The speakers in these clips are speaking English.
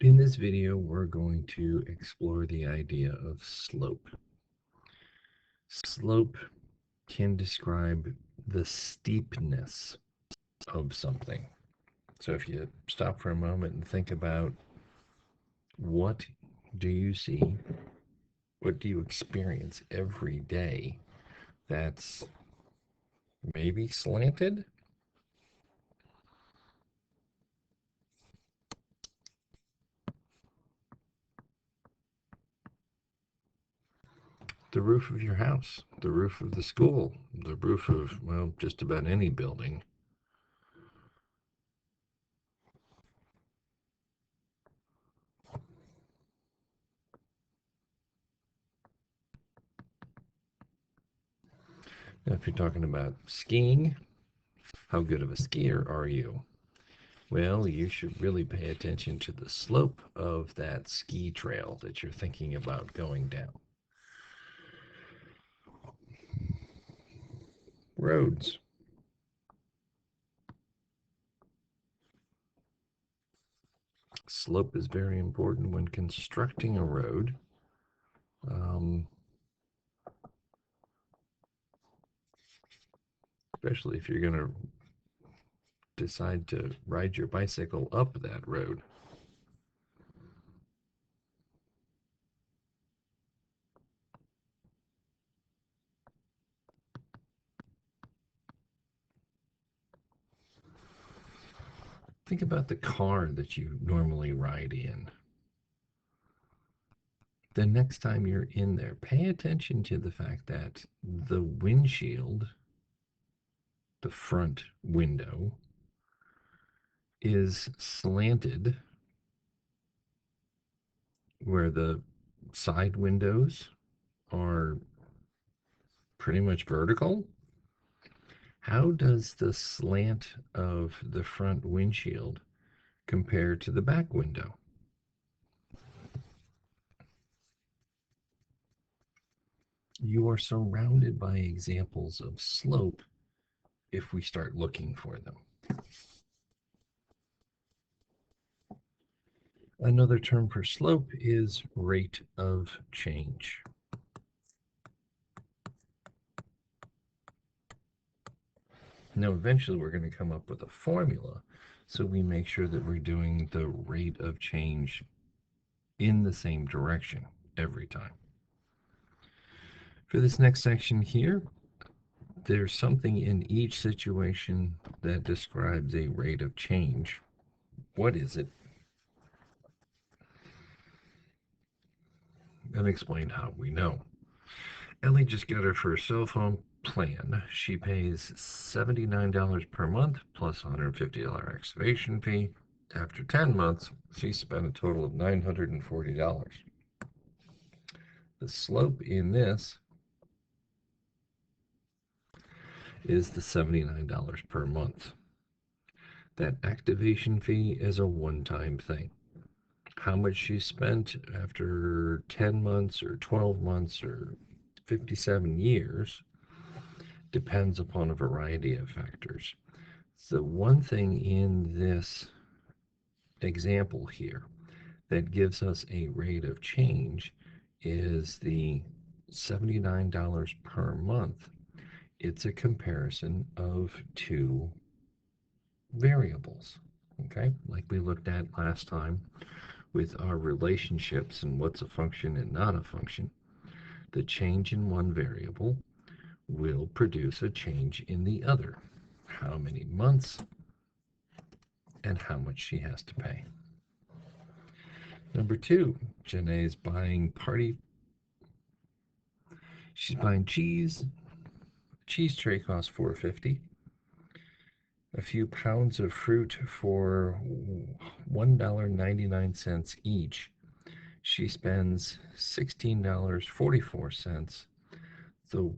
In this video, we're going to explore the idea of slope. Slope can describe the steepness of something. So if you stop for a moment and think about what do you see, what do you experience every day that's maybe slanted? The roof of your house, the roof of the school, the roof of, well, just about any building. Now, if you're talking about skiing, how good of a skier are you? Well, you should really pay attention to the slope of that ski trail that you're thinking about going down. Roads. Slope is very important when constructing a road. Um, Especially if you're going to decide to ride your bicycle up that road. Think about the car that you normally ride in. The next time you're in there, pay attention to the fact that the windshield, the front window, is slanted where the side windows are pretty much vertical. How does the slant of the front windshield compare to the back window? You are surrounded by examples of slope if we start looking for them. Another term for slope is rate of change. Now, eventually, we're going to come up with a formula so we make sure that we're doing the rate of change in the same direction every time. For this next section here, there's something in each situation that describes a rate of change. What is it? And explain how we know. Ellie just got her first cell phone plan. She pays $79 per month plus $150 activation fee. After 10 months, she spent a total of $940. The slope in this is the $79 per month. That activation fee is a one-time thing. How much she spent after 10 months or 12 months or 57 years depends upon a variety of factors. The one thing in this example here that gives us a rate of change is the $79 per month. It's a comparison of two variables, okay? Like we looked at last time with our relationships and what's a function and not a function. The change in one variable will produce a change in the other. How many months and how much she has to pay. Number two, Janae's buying party. She's buying cheese. Cheese tray costs $4.50. A few pounds of fruit for $1.99 each. She spends $16.44. The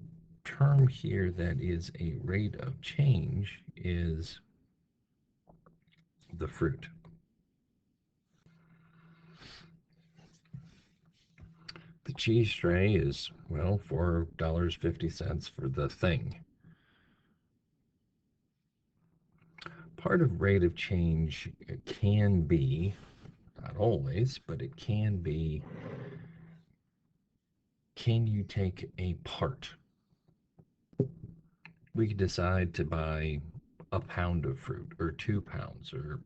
term here that is a rate of change is the fruit. The cheese tray is, well, $4.50 for the thing. Part of rate of change can be, I don't always, but it can be, can you take a part? We could decide to buy a pound of fruit or 2 pounds or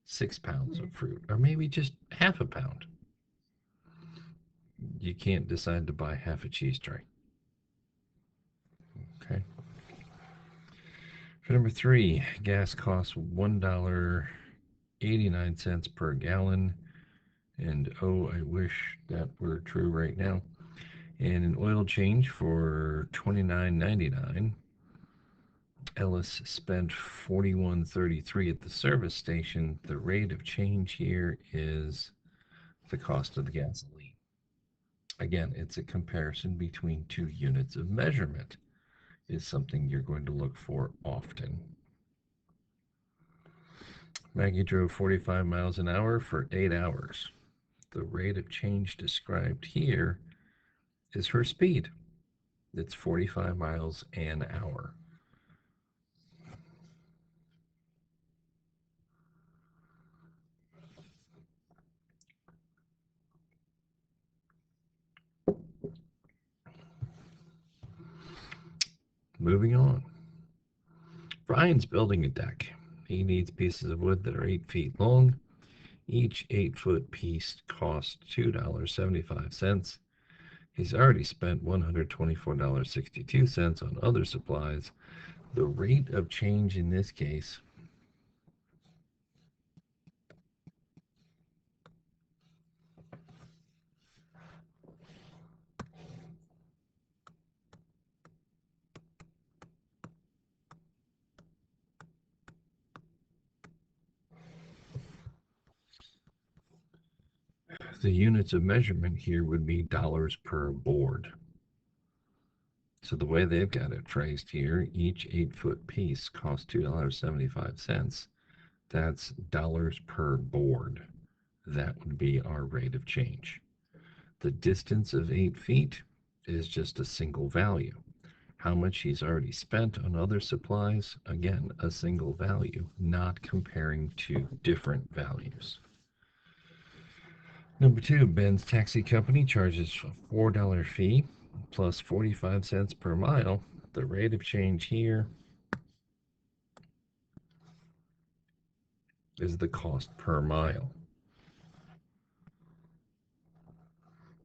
6 pounds of fruit or maybe just half a pound. You can't decide to buy half a cheese tray. Okay. For number three, gas costs $1.89 per gallon. And oh, I wish that were true right now. And an oil change for $29.99. Ellis spent $41.33 at the service station. The rate of change here is the cost of the gasoline. Again, it's a comparison between two units of measurement, is something you're going to look for often. Maggie drove 45 miles an hour for 8 hours. The rate of change described here is her speed. It's 45 miles an hour. Moving on. Brian's building a deck. He needs pieces of wood that are 8 feet long. Each 8-foot piece costs $2.75. He's already spent $124.62 on other supplies. The rate of change in this case the units of measurement here would be dollars per board. So the way they've got it phrased here, each 8-foot piece costs $2.75. That's dollars per board. That would be our rate of change. The distance of 8 feet is just a single value. How much he's already spent on other supplies, again, a single value, not comparing to different values. Number two, Ben's taxi company charges a $4 fee plus 45 cents per mile. The rate of change here is the cost per mile.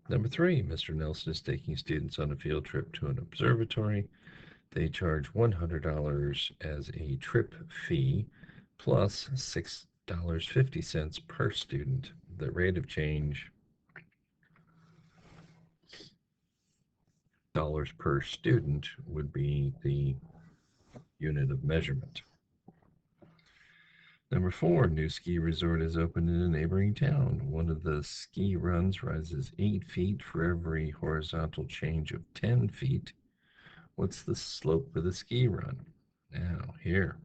Number three, Mr. Nelson is taking students on a field trip to an observatory. They charge $100 as a trip fee plus $6.50 per student. The rate of change, dollars per student, would be the unit of measurement. Number four, new ski resort is opened in a neighboring town. One of the ski runs rises 8 feet for every horizontal change of 10 feet. What's the slope of the ski run? Now, here,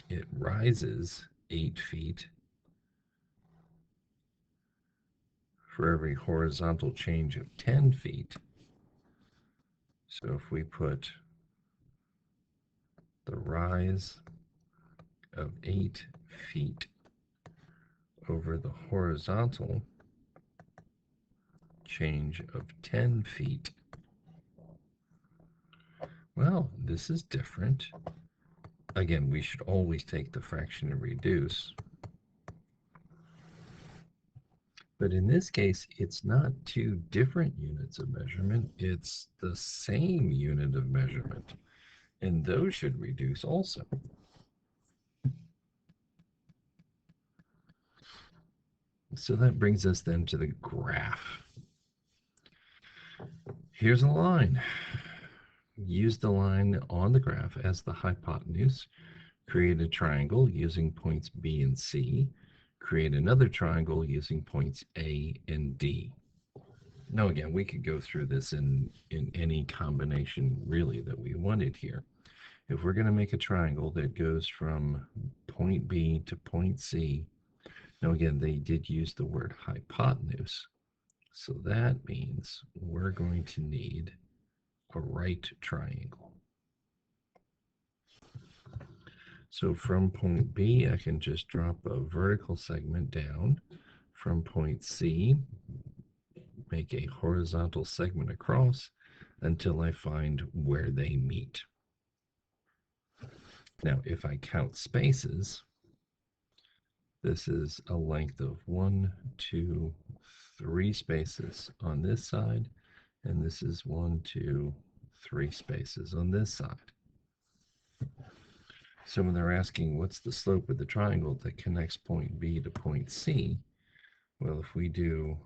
it rises 8 feet for every horizontal change of 10 feet. So if we put the rise of 8 feet over the horizontal change of 10 feet, well, this is different. Again, we should always take the fraction and reduce. But in this case, it's not two different units of measurement, it's the same unit of measurement. And those should reduce also. So that brings us then to the graph. Here's a line. Use the line on the graph as the hypotenuse. Create a triangle using points B and C. Create another triangle using points A and D. Now again, we could go through this in any combination really that we wanted here. If we're going to make a triangle that goes from point B to point C, now again, they did use the word hypotenuse. So that means we're going to need a right triangle. So from point B, I can just drop a vertical segment down. From point C, make a horizontal segment across until I find where they meet. Now, if I count spaces, this is a length of 1, 2, 3 spaces on this side, and this is 1, 2, 3 spaces on this side. So when they're asking what's the slope of the triangle that connects point B to point C, well, if we do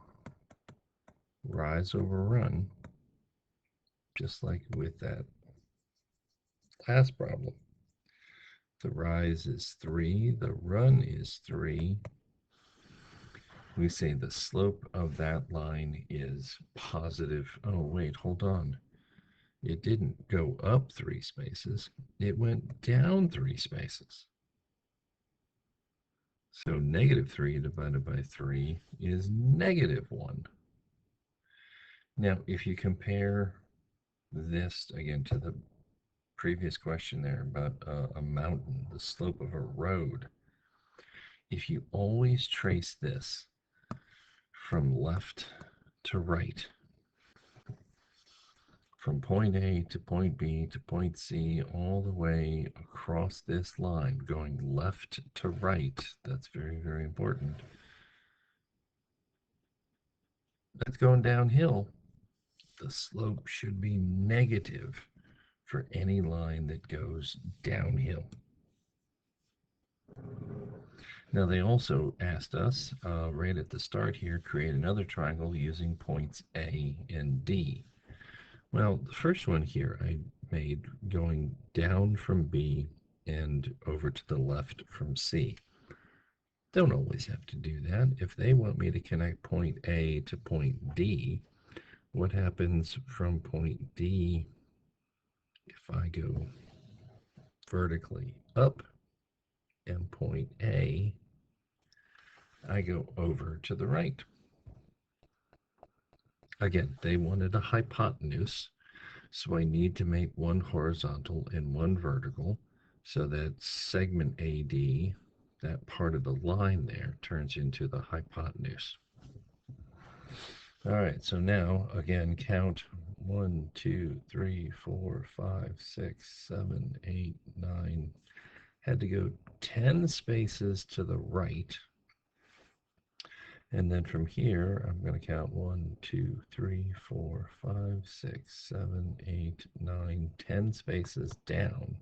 rise over run, just like with that last problem, the rise is 3, the run is 3. We say the slope of that line is positive. Oh, wait, hold on. It didn't go up 3 spaces. It went down 3 spaces. So negative 3 divided by 3 is negative 1. Now, if you compare this again to the previous question there about a mountain, the slope of a road, if you always trace this from left to right, from point A to point B to point C, all the way across this line, going left to right, that's very, very important. That's going downhill. The slope should be negative for any line that goes downhill. Now they also asked us right at the start here, create another triangle using points A and D. Well, the first one here I made going down from B and over to the left from C. Don't always have to do that. If they want me to connect point A to point D, what happens from point D if I go vertically up and point A, I go over to the right. Again, they wanted a hypotenuse, so I need to make one horizontal and one vertical so that segment AD, that part of the line there, turns into the hypotenuse. All right, so now again, count 1, 2, 3, 4, 5, 6, 7, 8, 9. Had to go 10 spaces to the right. And then from here, I'm going to count 1, 2, 3, 4, 5, 6, 7, 8, 9, 10 spaces down.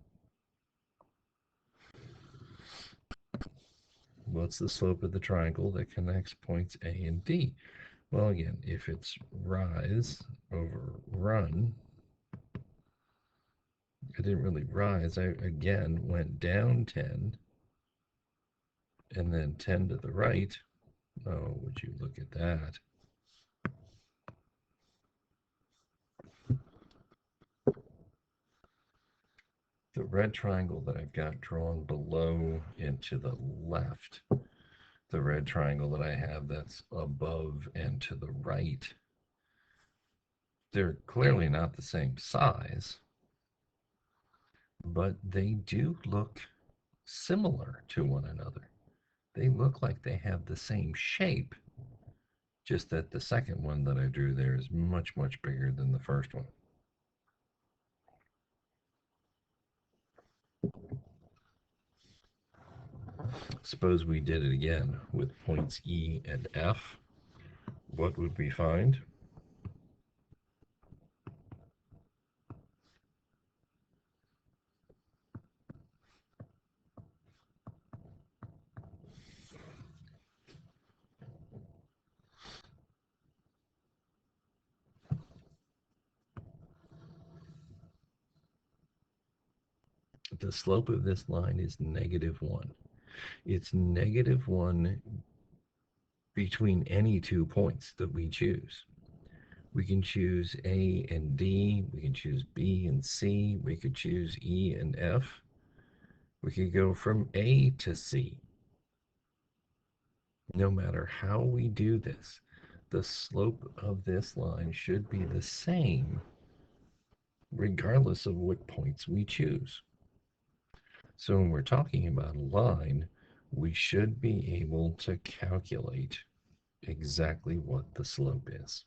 What's the slope of the triangle that connects points A and D? Well, again, if it's rise over run, I didn't really rise. I, again, went down 10 and then 10 to the right. Oh, would you look at that? The red triangle that I've got drawn below and to the left, the red triangle that I have that's above and to the right, they're clearly not the same size, but they do look similar to one another. They look like they have the same shape, just that the second one that I drew there is much, much bigger than the first one. Suppose we did it again with points E and F. What would we find? The slope of this line is -1. It's -1 between any 2 points that we choose. We can choose A and D, we can choose B and C, we could choose E and F. We could go from A to C. No matter how we do this, the slope of this line should be the same regardless of what points we choose. So when we're talking about a line, we should be able to calculate exactly what the slope is.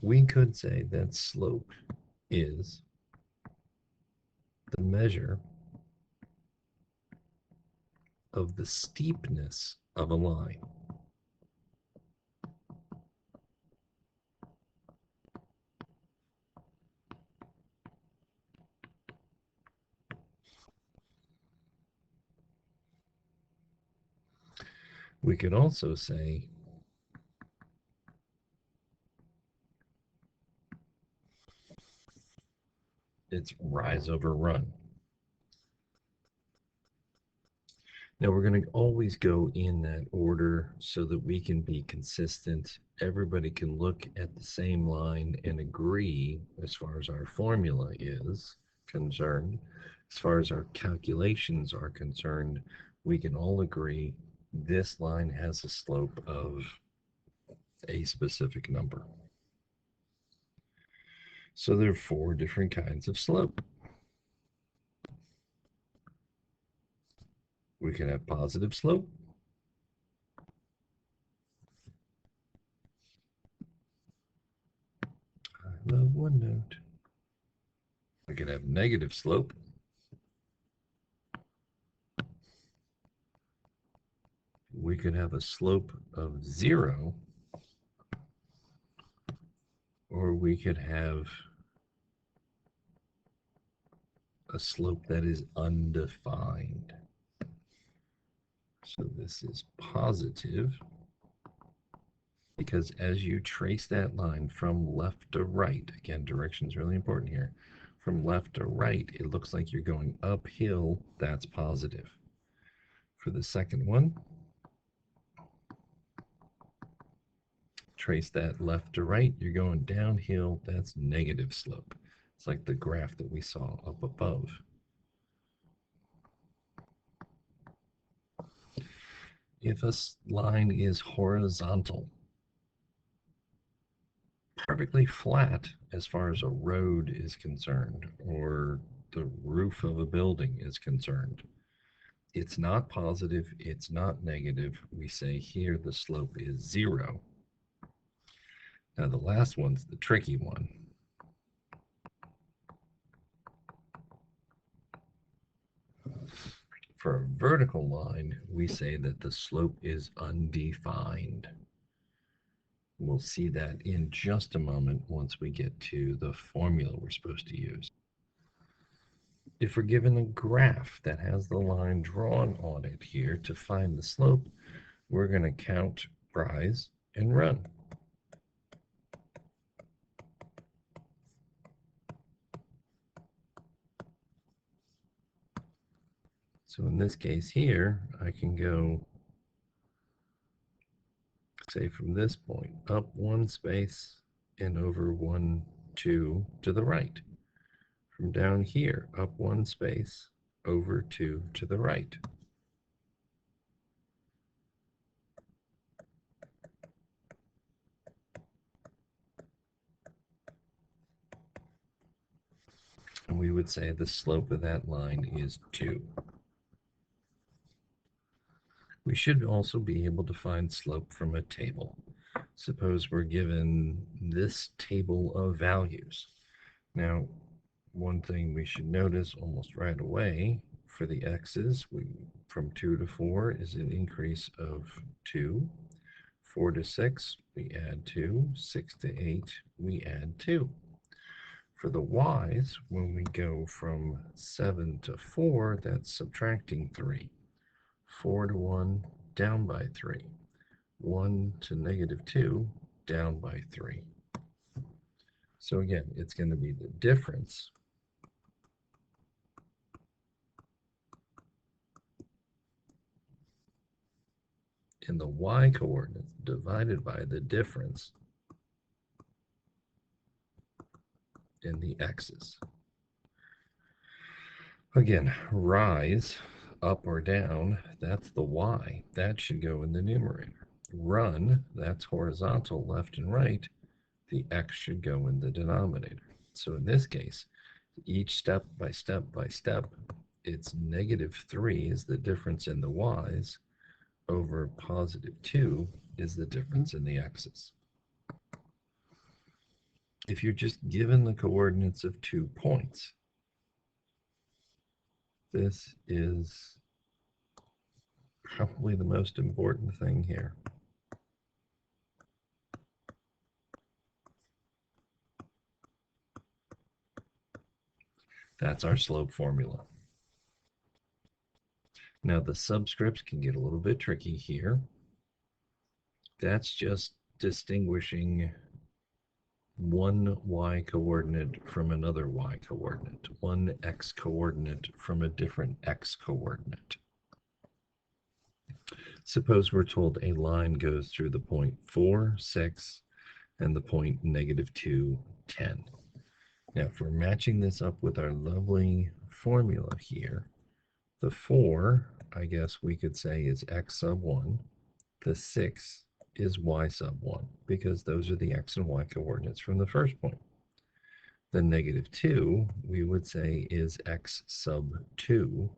We could say that slope is the measure of the steepness of a line. We could also say it's rise over run. Now we're going to always go in that order so that we can be consistent. Everybody can look at the same line and agree as far as our formula is concerned. As far as our calculations are concerned, we can all agree this line has a slope of a specific number. So there are 4 different kinds of slope. We can have positive slope. I love OneNote. We can have negative slope. We could have a slope of 0, or we could have a slope that is undefined. So this is positive because as you trace that line from left to right, again, direction is really important here. From left to right, it looks like you're going uphill. That's positive. For the second one, trace that left to right, you're going downhill. That's negative slope. It's like the graph that we saw up above. If a line is horizontal, perfectly flat as far as a road is concerned or the roof of a building is concerned, it's not positive, it's not negative. We say here the slope is 0. Now the last one's the tricky one. For a vertical line, we say that the slope is undefined. We'll see that in just a moment once we get to the formula we're supposed to use. If we're given a graph that has the line drawn on it here to find the slope, we're going to count rise and run. So in this case here, I can go, say, from this point, up 1 space and over 1, 2 to the right. From down here, up 1 space, over 2 to the right. And we would say the slope of that line is 2. We should also be able to find slope from a table. Suppose we're given this table of values. Now, one thing we should notice almost right away for the x's, from 2 to 4 is an increase of 2. 4 to 6, we add 2. 6 to 8, we add 2. For the y's, when we go from 7 to 4, that's subtracting 3. 4 to 1, down by 3. 1 to negative 2, down by 3. So again, it's going to be the difference in the y coordinates divided by the difference in the x's. Again, rise, up or down, that's the y. That should go in the numerator. Run, that's horizontal, left and right. the x should go in the denominator. So in this case, each step by step by step, it's -3 is the difference in the y's over +2 is the difference in the x's. If you're just given the coordinates of 2 points, this is probably the most important thing here. That's our slope formula. Now the subscripts can get a little bit tricky here. That's just distinguishing one y coordinate from another y coordinate, one x coordinate from a different x coordinate. Suppose we're told a line goes through the point 4, 6, and the point -2, 10. Now, if we're matching this up with our lovely formula here, the 4, I guess we could say, is x sub 1. The 6 is y sub 1, because those are the x and y coordinates from the first point. The -2, we would say, is x sub 2.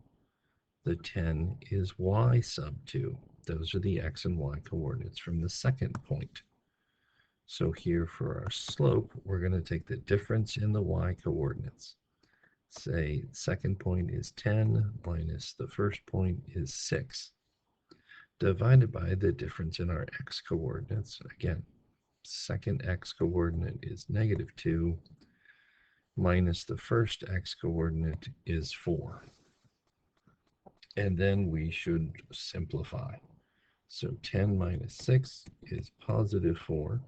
The 10 is y sub 2. Those are the x and y coordinates from the second point. So here for our slope, we're going to take the difference in the y coordinates. Say second point is 10 minus the first point is 6, divided by the difference in our x coordinates. Again, second x coordinate is -2, minus the first x coordinate is 4. And then we should simplify. So 10 minus 6 is +4.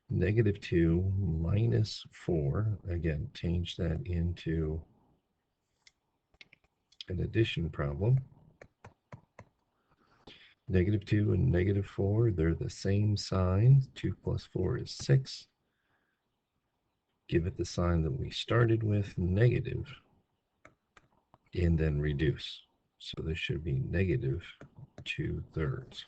-2 minus 4, again, change that into an addition problem. -2 and -4, they're the same sign. 2 plus 4 is 6. Give it the sign that we started with, negative, and then reduce. So this should be -2/3.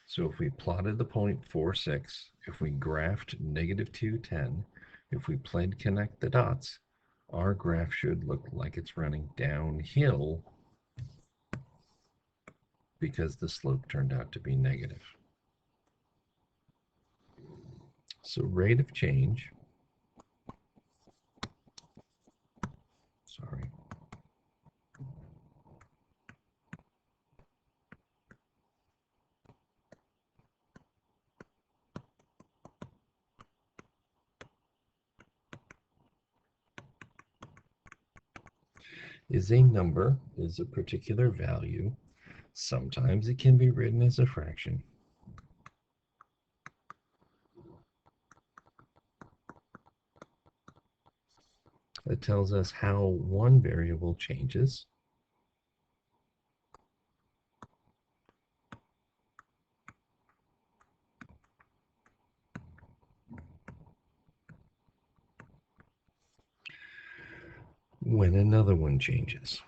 So if we plotted the point 4, 6, if we graphed -2, 10, if we played connect the dots, our graph should look like it's running downhill because the slope turned out to be negative. So rate of change, sorry, is a number, is a particular value. Sometimes it can be written as a fraction. It tells us how one variable changes. When another one changes.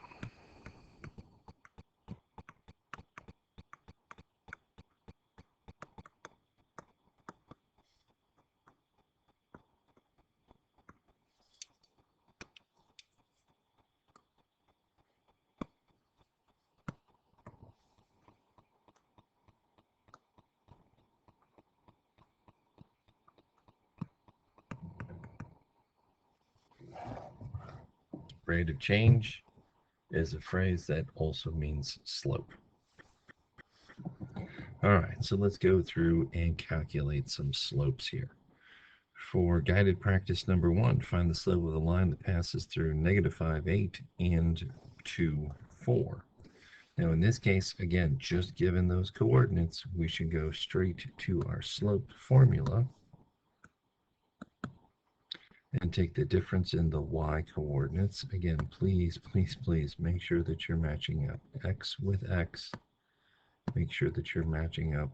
Rate of change is a phrase that also means slope. All right, so let's go through and calculate some slopes here. For guided practice number 1, find the slope of the line that passes through -5, 8 and 2, 4. Now in this case, again, just given those coordinates, we should go straight to our slope formula and take the difference in the y coordinates. Again, please, please, please make sure that you're matching up x with x. Make sure that you're matching up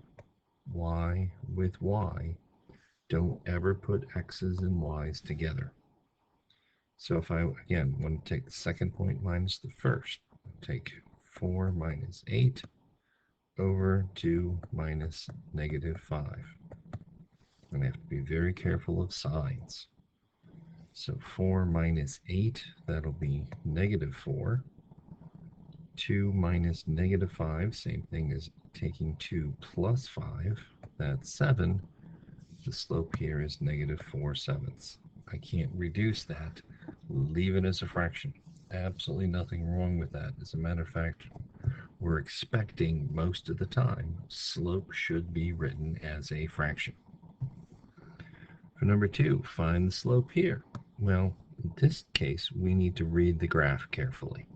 y with y. Don't ever put x's and y's together. So if I, again, want to take the second point minus the first, take 4 minus 8 over 2 minus -5. And I have to be very careful of signs. So 4 minus 8, that'll be negative 4. 2 minus negative 5, same thing as taking 2 plus 5, that's 7. The slope here is negative 4/7. I can't reduce that. Leave it as a fraction. Absolutely nothing wrong with that. As a matter of fact, we're expecting most of the time slope should be written as a fraction. For number 2, find the slope here. Well, in this case, we need to read the graph carefully.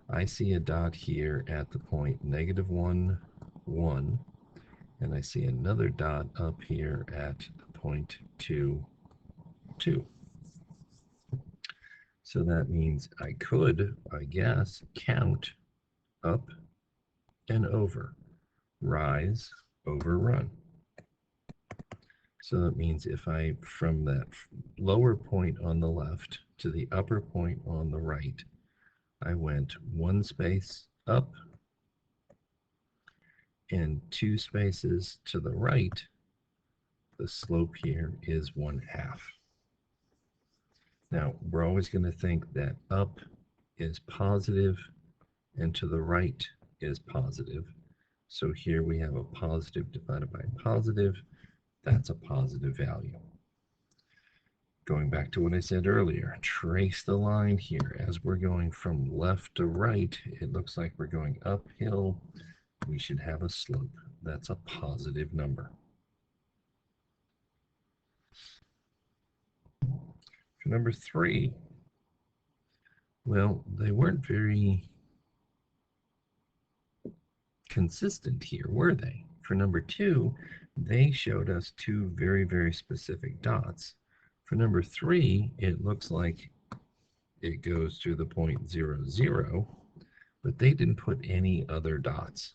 I see a dot here at the point negative 1, 1, and I see another dot up here at the point 2, 2. So that means I could, I guess, count up and over, rise over run. So that means if I, from that lower point on the left to the upper point on the right, I went 1 space up and 2 spaces to the right, the slope here is 1/2. Now, we're always going to think that up is positive and to the right is positive. So here we have a positive divided by a positive. That's a positive value. Going back to what I said earlier, trace the line here. As we're going from left to right, it looks like we're going uphill. We should have a slope. That's a positive number. For number 3, well, they weren't very consistent here, were they? For number 2, they showed us 2 very, very specific dots. For number 3, it looks like it goes through the point 0, 0, but they didn't put any other dots.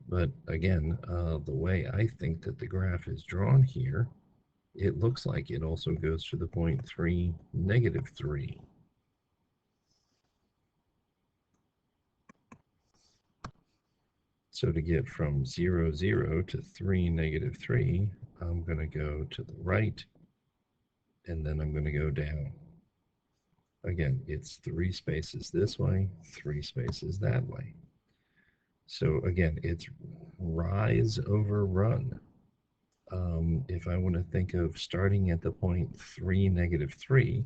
But again, the way I think that the graph is drawn here, it looks like it also goes to the point 3, negative 3. So to get from 0, 0 to 3, negative 3, I'm going to go to the right, and then I'm going to go down. Again, it's 3 spaces this way, 3 spaces that way. So again, it's rise over run. If I want to think of starting at the point 3, negative 3,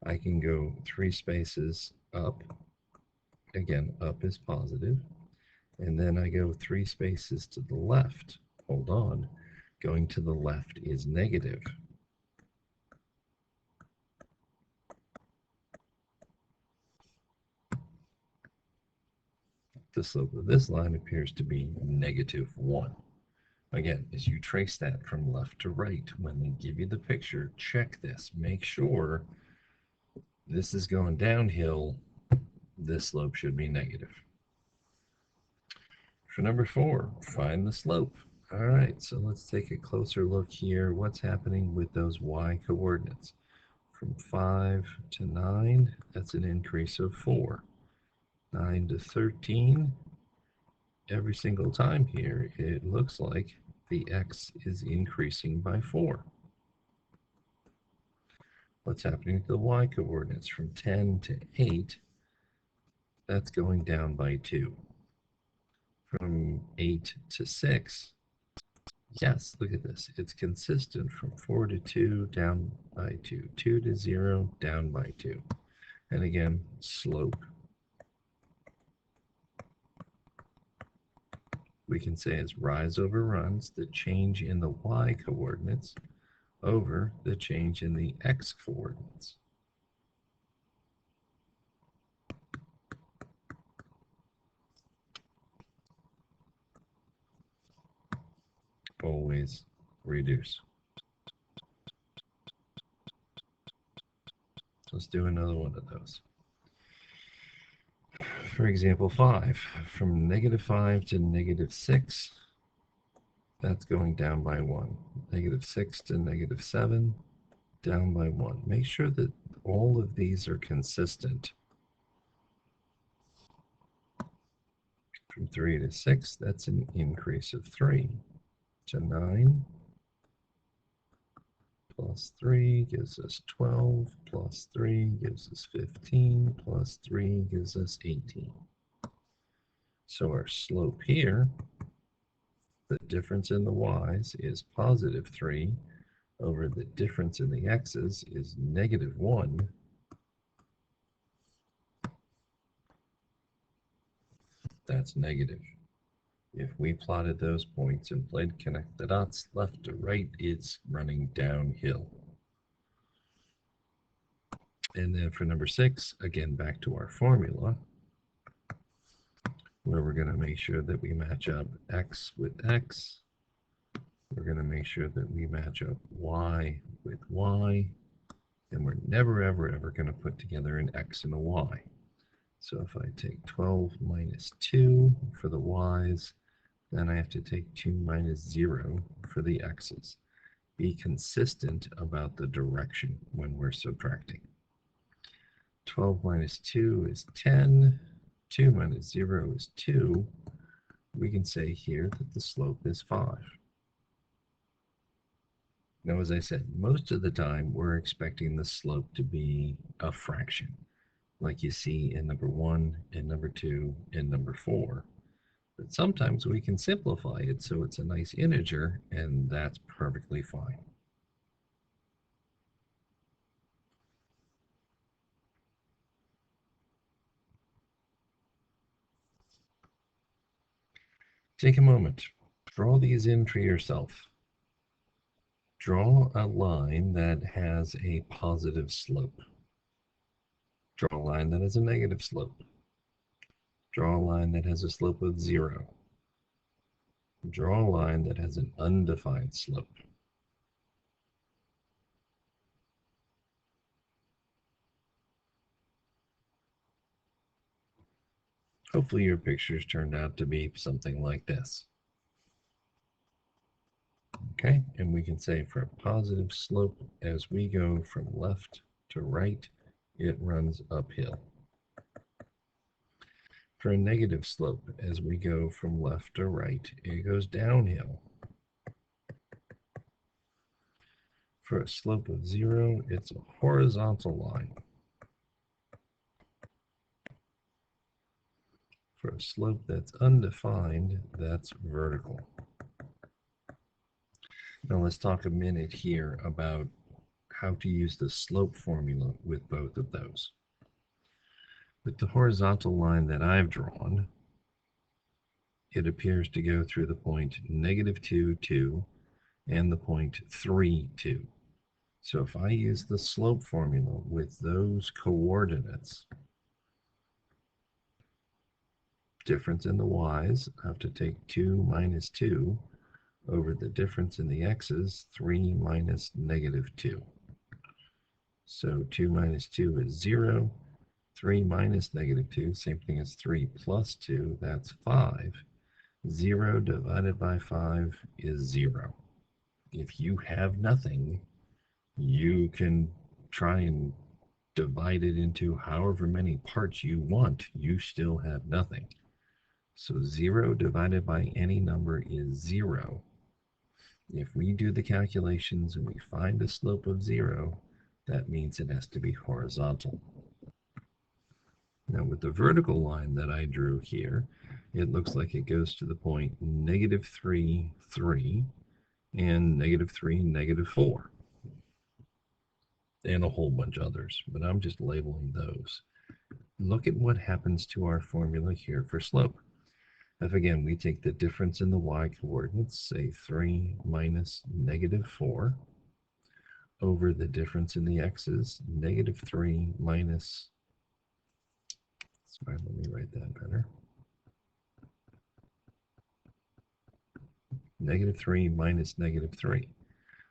I can go 3 spaces up. Again, up is positive. And then I go 3 spaces to the left. Hold on. Going to the left is negative. The slope of this line appears to be negative 1. Again, as you trace that from left to right, when they give you the picture, check this. Make sure this is going downhill. This slope should be negative. For number 4, find the slope. All right, so let's take a closer look here. What's happening with those y coordinates? From 5 to 9, that's an increase of 4. 9 to 13, every single time here, it looks like the x is increasing by 4. What's happening to the y coordinates? From 10 to 8, that's going down by 2. From 8 to 6, yes, look at this. It's consistent from 4 to 2, down by 2. 2 to 0, down by 2. And again, slope. We can say as rise over runs, the change in the y coordinates over the change in the x coordinates. Always reduce. Let's do another one of those. For example, 5. From negative 5 to negative 6, that's going down by 1. Negative 6 to negative 7, down by 1. Make sure that all of these are consistent. From 3 to 6, that's an increase of 3. To 9, plus 3 gives us 12, plus 3 gives us 15, plus 3 gives us 18. So our slope here, the difference in the y's is positive 3 over the difference in the x's is negative 1. That's negative. If we plotted those points and played connect the dots left to right, it's running downhill. And then for number 6, again, back to our formula, where we're going to make sure that we match up x with x. We're going to make sure that we match up y with y. And we're never, ever, ever going to put together an x and a y. So if I take 12 minus 2 for the y's, then I have to take 2 minus 0 for the x's. Be consistent about the direction when we're subtracting. 12 minus 2 is 10. 2 minus 0 is 2. We can say here that the slope is 5. Now, as I said, most of the time we're expecting the slope to be a fraction, like you see in number 1, and number 2, and number 4. But sometimes we can simplify it so it's a nice integer, and that's perfectly fine. Take a moment. Draw these in for yourself. Draw a line that has a positive slope. Draw a line that has a negative slope. Draw a line that has a slope of 0. Draw a line that has an undefined slope. Hopefully your pictures turned out to be something like this. Okay, and we can say for a positive slope, as we go from left to right, it runs uphill. For a negative slope, as we go from left to right, it goes downhill. For a slope of 0, it's a horizontal line. For a slope that's undefined, that's vertical. Now let's talk a minute here about how to use the slope formula with both of those. With the horizontal line that I've drawn, it appears to go through the point -2, 2, and the point 3, 2. So if I use the slope formula with those coordinates, difference in the y's, I have to take 2 minus 2 over the difference in the x's, 3 minus -2. So 2 minus 2 is 0. 3 minus -2, same thing as 3 plus 2, that's 5. 0 divided by 5 is 0. If you have nothing, you can try and divide it into however many parts you want. You still have nothing. So 0 divided by any number is 0. If we do the calculations and we find a slope of 0, that means it has to be horizontal. Now with the vertical line that I drew here, it looks like it goes to the point -3, 3, and -3, -4, and a whole bunch of others, but I'm just labeling those. Look at what happens to our formula here for slope. If again, we take the difference in the y coordinates, say 3 minus -4, over the difference in the x's, -3 minus, sorry, let me write that better. -3 minus -3.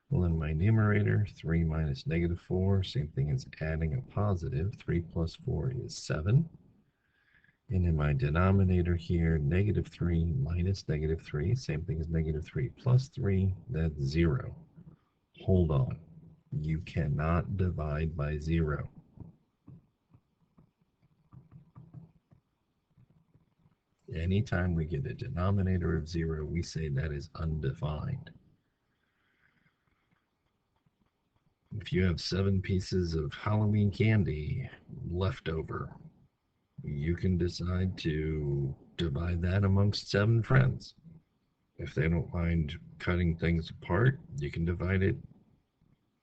Well, in my numerator, 3 minus -4, same thing as adding a positive. 3 plus 4 is 7. And in my denominator here, -3 minus -3, same thing as -3 plus 3, that's 0. Hold on. You cannot divide by 0. Anytime we get a denominator of 0, we say that is undefined. If you have 7 pieces of Halloween candy left over, you can decide to divide that amongst 7 friends. If they don't mind cutting things apart, you can divide it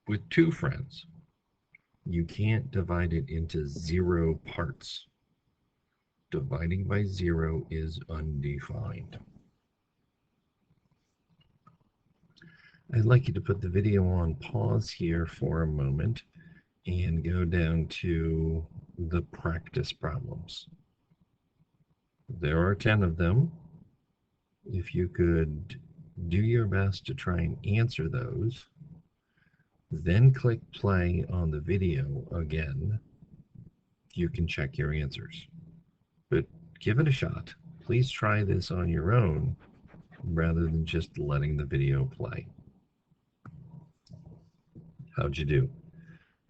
with 2 friends. You can't divide it into 0 parts. Dividing by 0 is undefined. I'd like you to put the video on pause here for a moment and go down to the practice problems. There are 10 of them. If you could do your best to try and answer those, then click play on the video again, you can check your answers. But give it a shot. Please try this on your own rather than just letting the video play. How'd you do?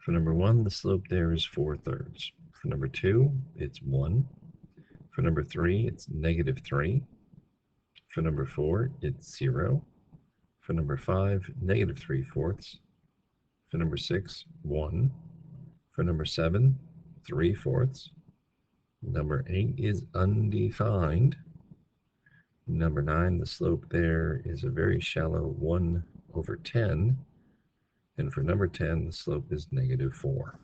For number 1, the slope there is 4/3. For number 2, it's 1. For number 3, it's -3. For number 4, it's 0. For number 5, -3/4. For number 6, 1. For number 7, 3/4. Number 8 is undefined. Number 9, the slope there is a very shallow 1/10. And for number 10, the slope is -4.